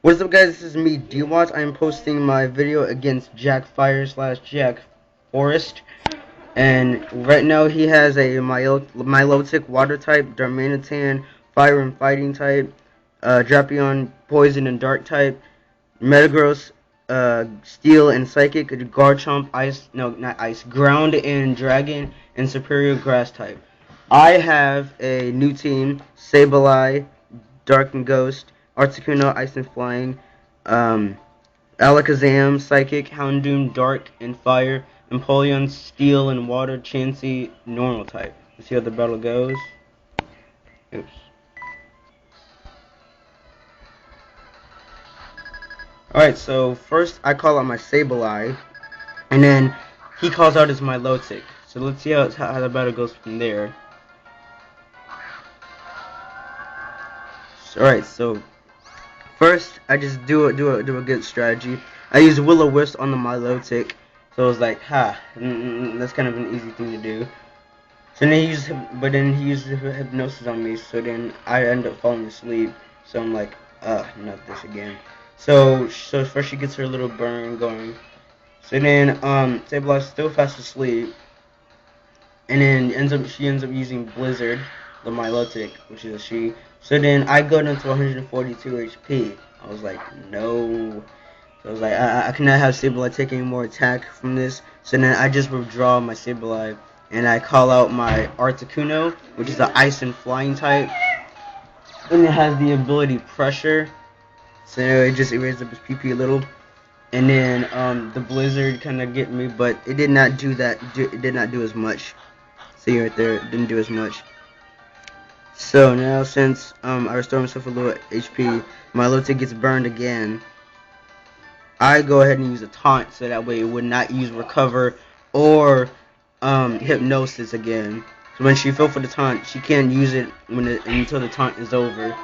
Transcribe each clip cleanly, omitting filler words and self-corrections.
What's up, guys? This is me, Dewott. I'm posting my video against Jack Fire / Jack Forest. And right now he has a Milotic Water type, Darmanitan Fire and Fighting type, Drapion Poison and Dark type, Metagross Steel and Psychic, Garchomp Ice, no, not Ice, Ground and Dragon, and Superior Grass type. I have a new team, Sableye, Dark and Ghost, Articuno, Ice and Flying, um, Alakazam, Psychic, Houndoom, Dark and Fire, Empoleon, Steel and Water, Chansey, Normal type. Let's see how the battle goes. Oops. Alright, so first I call out my Sableye, and then he calls out his Milotic. So let's see how the battle goes from there. Alright, so first I just do a good strategy. I use Will-O-Wisp on the Milotic, so it was like, that's kind of an easy thing to do. So then he uses hypnosis on me, so then I end up falling asleep. So I'm like, not this again. So first she gets her little burn going. So then Sableye's still fast asleep, and then she ends up using Blizzard, the Milotic, which is a she. So then I go down to 142 HP. I was like, no. So I was like, I cannot have Sableye take any more attack from this. So then I just withdraw my Sableye, and I call out my Articuno, which is the Ice and Flying type. And it has the ability Pressure. So it just erased up his PP a little. And then the Blizzard kind of get me, but it did not do that. It did not do as much. See right there, it didn't do as much. So now since I restore myself a little HP, my Milotic gets burned again. I go ahead and use a taunt so that way it would not use Recover or Hypnosis again. So when she fell for the taunt, she can't use it until the taunt is over.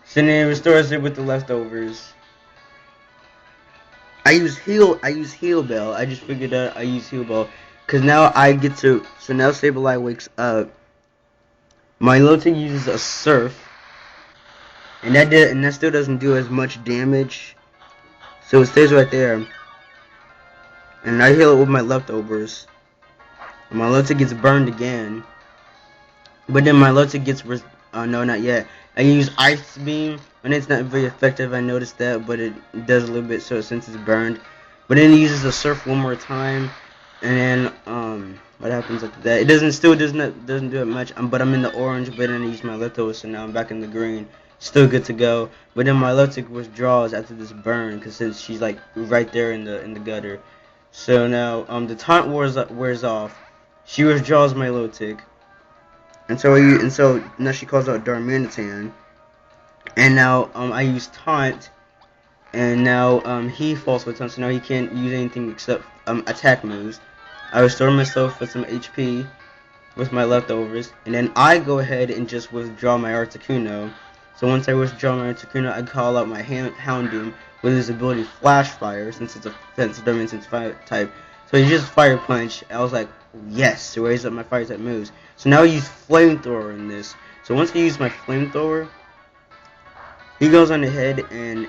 So then it restores it with the leftovers. I use Heal Bell. I just figured out I use Heal Bell. Cause now I get to, so now Sableye wakes up. My Milotic uses a Surf. And that still doesn't do as much damage. So it stays right there. And I heal it with my leftovers. And my Milotic gets burned again. But then my Milotic gets no, not yet. I use Ice Beam, and it's not very effective. I noticed that, but it does a little bit so since it's burned. But then it uses a Surf one more time, and then what happens after that? It doesn't do it much. But I'm in the orange, but then I use my leftovers, so now I'm back in the green. Still good to go. But then my Milotic withdraws after this burn, because since she's like right there in the gutter. So now the taunt wears off. She withdraws my Milotic. And so now she calls out Darmanitan, and now I use taunt, and now he falls for taunt, so now he can't use anything except attack moves. I restore myself with some HP with my leftovers, and then I go ahead and just withdraw my Articuno. So once I withdraw my Articuno, I call out my Houndoom with his ability Flash Fire, since it's a Darmanitan's fire type. So he just Fire Punch. I was like, yes, to raise up my fire type moves. So now I use Flamethrower in this. So once I use my Flamethrower, he goes on ahead, and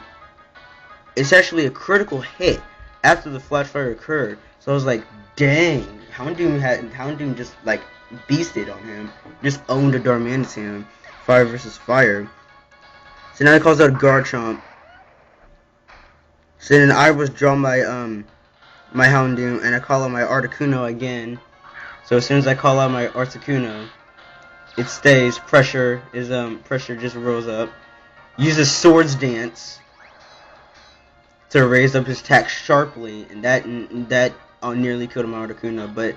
it's actually a critical hit after the Flash Fire occurred. So I was like, dang, Houndoom just like beasted on him, just owned a Darmanitan, fire versus fire. So now he calls out Garchomp. So then I withdraw my my Houndoom, and I call out my Articuno again. So as soon as I call out my Articuno, it stays. Pressure just rolls up. Uses Swords Dance to raise up his attack sharply, and that nearly killed my Articuno, but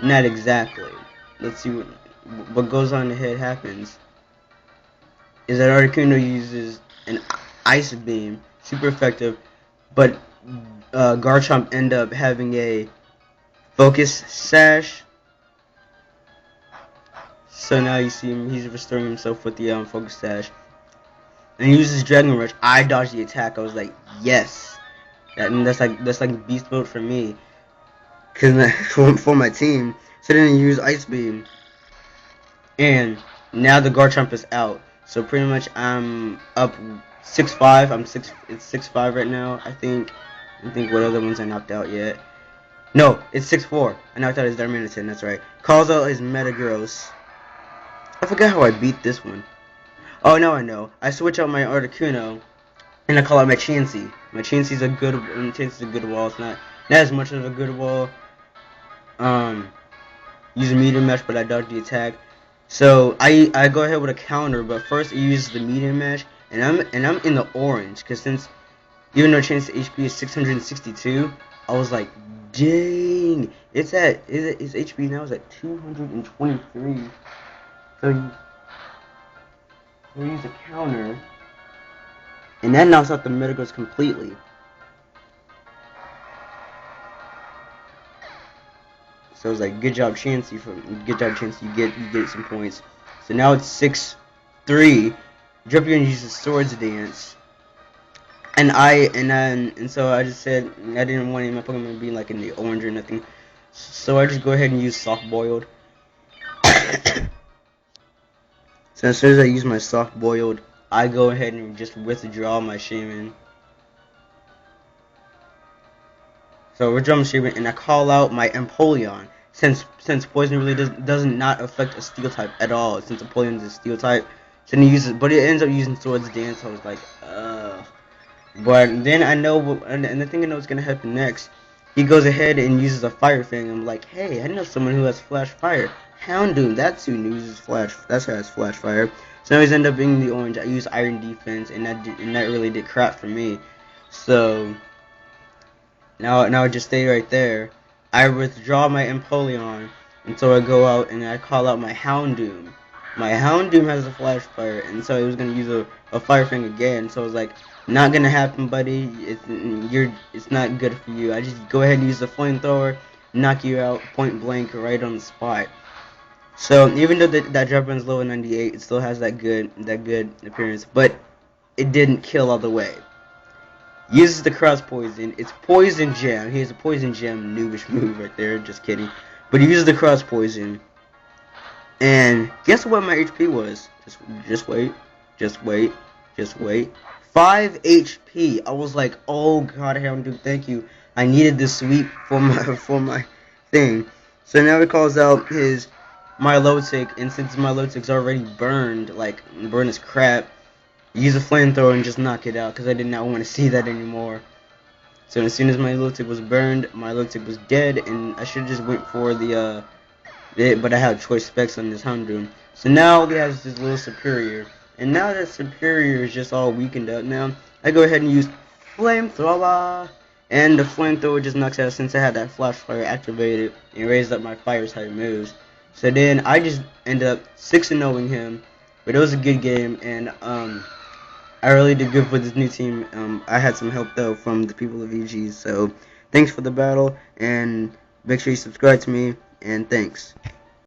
not exactly. Let's see what goes on ahead happens. Is that Articuno uses an Ice Beam, super effective, but Garchomp end up having a Focus Sash. So now you see him, he's restoring himself with the Focus Sash. And he uses Dragon Rush. I dodged the attack. I was like, yes. That's like beast mode for me. Cause for my team. So then he used Ice Beam. And Now the Garchomp is out. So pretty much I'm up 6-5. It's 6-5 right now. I think what other ones I knocked out yet. No, it's 6-4. I knocked out his Darmanitan, that's right. Calls out his Metagross. I forgot how I beat this one. Oh, now I know. I switch out my Articuno, and I call out my Chansey. My Chansey's a good wall. It's not as much of a good wall. Use a Meteor Mesh, but I dodge the attack. So I go ahead with a counter, but first it uses the Meteor Mesh, and I'm in the orange, because since even though Chansey's HP is 662, I was like, dang, its HP now is at 223. So we use a counter, and that knocks out the Metagross completely. So it's like, good job, Chansey. You get some points. So now it's 6-3. Drapion uses Swords Dance, and so I just said I didn't want any of my Pokemon being like in the orange or nothing. So I just go ahead and use Soft Boiled. So as soon as I use my Soft Boiled, I go ahead and just withdraw my Shaman. So withdraw my Shaman, and I call out my Empoleon. Since Poison really does not affect a Steel type at all, since Empoleon is a Steel type, so then he uses, but it ends up using Swords Dance. So I was like, ugh. But then I know, and the thing I know is gonna happen next. He goes ahead and uses a Fire Fang. I'm like, hey, I know someone who has Flash Fire. Houndoom, that's who uses Flash. That's who has Flash Fire. So now he's ended up being the orange. I use Iron Defense, and that really did crap for me. So now I just stay right there. I withdraw my Empoleon, and so I go out and I call out my Houndoom. My Houndoom has a Flash Fire, and so he was gonna use a Fire Fang again. So I was like, not gonna happen, buddy. It's not good for you. I just go ahead and use the Flamethrower, knock you out point blank right on the spot. So even though that Dragon's level 98, it still has that good appearance, but it didn't kill all the way. Uses the Cross Poison. It's Poison Gem. He has a Poison Gem noobish move right there. Just kidding. But he uses the Cross Poison. And guess what my HP was? Just wait. 5 HP. I was like, oh god, Houndoom, thank you. I needed this sweep for my thing. So now he calls out his Milotic, and since Milotic's already burned as crap, use a Flamethrower and just knock it out, because I did not want to see that anymore. So as soon as my Milotic was burned, my Milotic was dead, and I should just wait for but I have choice specs on this Houndoom. So now he has this little Superior, and now that Superior is just all weakened up now, I go ahead and use Flamethrower, and the Flamethrower just knocks out since I had that Flash Fire activated and raised up my Fire type moves. So then I just ended up 6-0ing him, but it was a good game, and I really did good for this new team. I had some help though from the people of EG, so thanks for the battle, and make sure you subscribe to me, and thanks.